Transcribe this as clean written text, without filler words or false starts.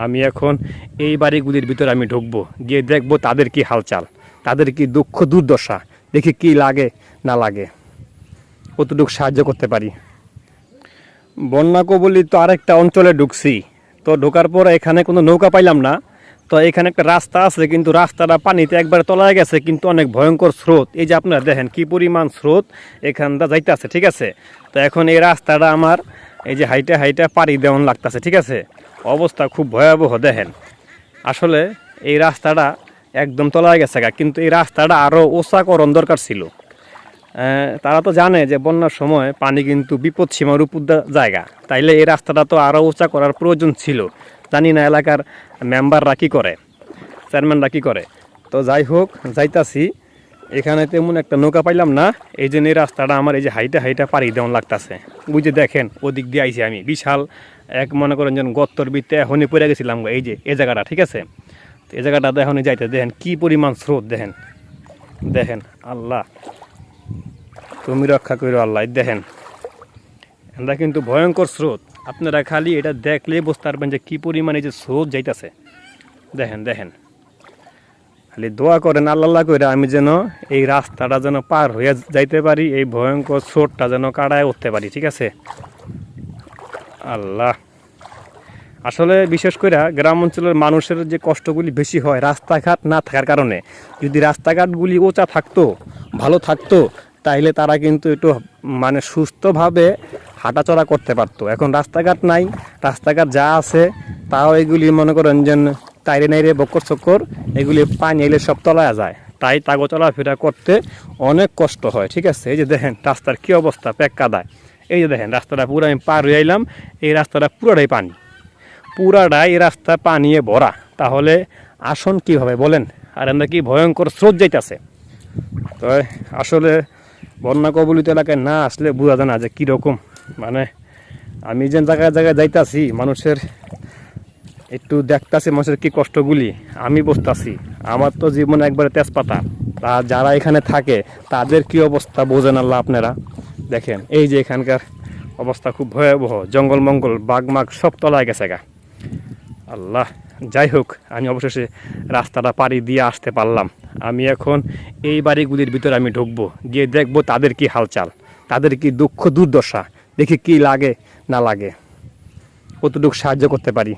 আমি এখন এই বাড়িগুলির ভিতরে আমি ঢুকবো, গিয়ে দেখবো তাদের কি হালচাল, তাদের কি দুঃখ দুর্দশা, দেখি কি লাগে না লাগে, কতটুকু সাহায্য করতে পারি। বন্যা কবলিত আরেকটা অঞ্চলে ঢুকছি, তো ঢোকার পরে এখানে কোনো নৌকা পাইলাম না। তো এখানে একটা রাস্তা আছে, কিন্তু রাস্তাটা পানিতে একবারে তলায় গেছে, কিন্তু অনেক ভয়ঙ্কর স্রোত। এই যে আপনারা দেখেন কি পরিমাণ স্রোত এখানটা যাইতে আছে, ঠিক আছে। তো এখন এই রাস্তাটা আমার এই যে হাইটে হাইটে পাড়ি দেওয়ান লাগতেছে, ঠিক আছে। অবস্থা খুব ভয়াবহ দেখেন। আসলে এই রাস্তাটা একদম তলায় গেছে, কিন্তু এই রাস্তাটা আরও ওসাকরণ দরকার ছিল। তারা তো জানে যে বন্যার সময় পানি কিন্তু বিপদ সীমার উপর জায়গা, তাইলে এই রাস্তাটা তো আরও উঁচা করার প্রয়োজন ছিল। জানি না এলাকার মেম্বাররা কী করে, চেয়ারম্যানরা কী করে। তো যাই হোক, যাইতাছি, এখানে তেমন একটা নৌকা পাইলাম না, এই জন্য এই রাস্তাটা আমার এই যে হাইটা হাইটা পাড়ি দেওয়ান লাগতেছে। বুঝে দেখেন ওদিক দিয়ে আইছি আমি, বিশাল এক মনে করেন যেন গত্তর ভিতরে এখনই পড়ে গেছিলাম। এই যে এই জায়গাটা, ঠিক আছে। তো এই জায়গাটাতে এখনই যাইতে দেখেন কি পরিমাণ স্রোত, দেখেন দেখেন। আল্লাহ তুমি রক্ষা করো আল্লাহ। দেখেন এটা কিন্তু ভয়ঙ্কর স্রোত, আপনারা খালি এটা দেখলেই বুঝতে পারবেন যে কী পরিমাণে যে স্রোত যাইতেছে। দেখেন দেখেন, খালি দোয়া করেন আল্লাহ করে আমি যেন এই রাস্তাটা যেন পার হয়ে যাইতে পারি, এই ভয়ঙ্কর স্রোতটা যেন কাটায় উঠতে পারি, ঠিক আছে। আল্লাহ, আসলে বিশেষ করে গ্রাম অঞ্চলের মানুষের যে কষ্টগুলি বেশি হয় রাস্তাঘাট না থাকার কারণে। যদি রাস্তাঘাটগুলি উঁচা থাকতো, ভালো থাকতো, তাইলে তারা কিন্তু একটু মানে সুস্থভাবে হাঁটাচলা করতে পারতো। এখন রাস্তাঘাট নাই, রাস্তাঘাট যা আছে তাও এগুলি মনে করেন যে তাইরে নাইরে বক্কর চক্কর, এগুলি পানি এলে সব তলায় যায়, তাই তাগো চলাফেরা করতে অনেক কষ্ট হয়, ঠিক আছে। এই যে দেখেন রাস্তার কী অবস্থা, প্যাক কাদায়। এই যে দেখেন রাস্তাটা পুরো আমি পার হয়ে আইলাম, এই রাস্তাটা পুরোটাই পানি, পুরাটাই রাস্তা পানিয়ে ভরা। তাহলে আসন কীভাবে বলেন, আর আমরা কি ভয়ঙ্কর স্রোত যাইতেছে। তো আসলে বন্যা কবলিত এলাকায় না আসলে বোঝা যায় না যে কীরকম, মানে আমি যে জায়গায় জায়গায় যাইতাছি মানুষের একটু দেখতাছি মানুষের কী কষ্টগুলি আমি বুঝতাছি। আমার তো জীবন একবারে তেজপাতা, তা যারা এখানে থাকে তাদের কি অবস্থা বোঝেন আল্লাহ আপনারা। দেখেন এই যে এখানকার অবস্থা খুব ভয়াবহ, জঙ্গল মঙ্গল বাঘ মাঘ সব তলায় গেছে গা। আল্লাহ, যাই হোক আমি অবশেষে রাস্তাটা পাড়ি দিয়ে আসতে পারলাম। আমি এখন এই বাড়িগুলির ভিতরে আমি ঢুকবো, গিয়ে দেখবো তাদের কি হালচাল, তাদের কি দুঃখ দুর্দশা, দেখি কি লাগে না লাগে, কতটুকু সাহায্য করতে পারি।